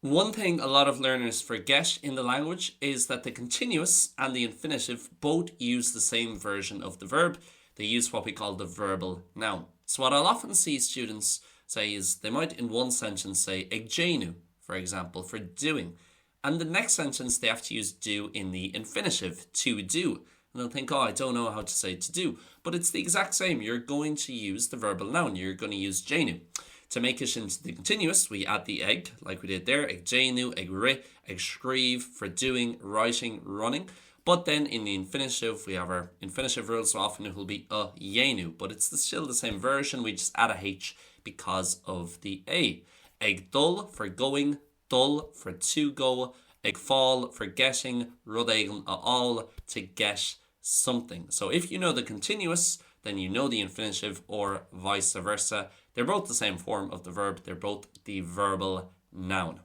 One thing a lot of learners forget in the language is that the continuous and the infinitive both use the same version of the verb. They use what we call the verbal noun. So what I'll often see students say is they might in one sentence say ag déanú, for example, for doing. And the next sentence they have to use do in the infinitive, to do. And they'll think, oh, I don't know how to say to do. But it's the exact same. You're going to use the verbal noun. You're going to use déanú. To make it into the continuous, we add the ag, like we did there, ag déanú, ag ri, ag scríb, for doing, writing, running. But then in the infinitive, we have our infinitive rule, so often it will be a dhéanú, but it's still the same version, we just add a H because of the A. Ag dul, for going, dul, for to go, ag fall, for getting, rud éigean a all, to get something. So if you know the continuous, then you know the infinitive, or vice versa. They're both the same form of the verb. They're both the verbal noun.